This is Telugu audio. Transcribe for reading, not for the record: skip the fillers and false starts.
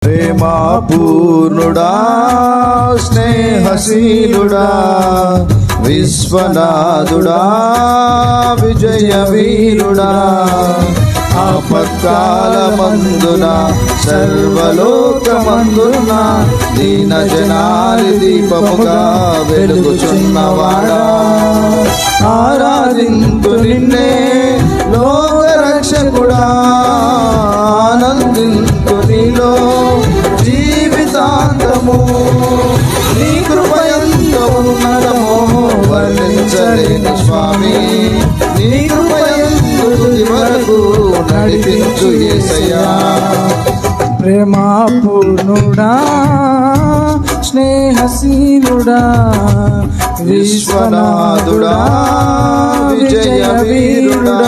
ప్రేమా పూర్ణుడా స్నేహశీలుడా విశ్వనాథుడా విజయ వీరుడా ఆపత్కాలమందున సర్వలోకమందున దీన జనాలి దీపముగా వెలుగుచున్నవాడా ఆరాధింతు నిన్నే లోకరక్షకుడా ఆనందింతు నీలో జీవితాంతము నీ కృపయంతో ఉన్నతమో వర్ణించలేని స్వామి నీ కృపయంతో తుది వరకు నడిపించు యేసయ్యా ప్రేమా పూర్ణుడా స్నేహశీలుడా విశ్వనాథుడా విజయ వీరుడా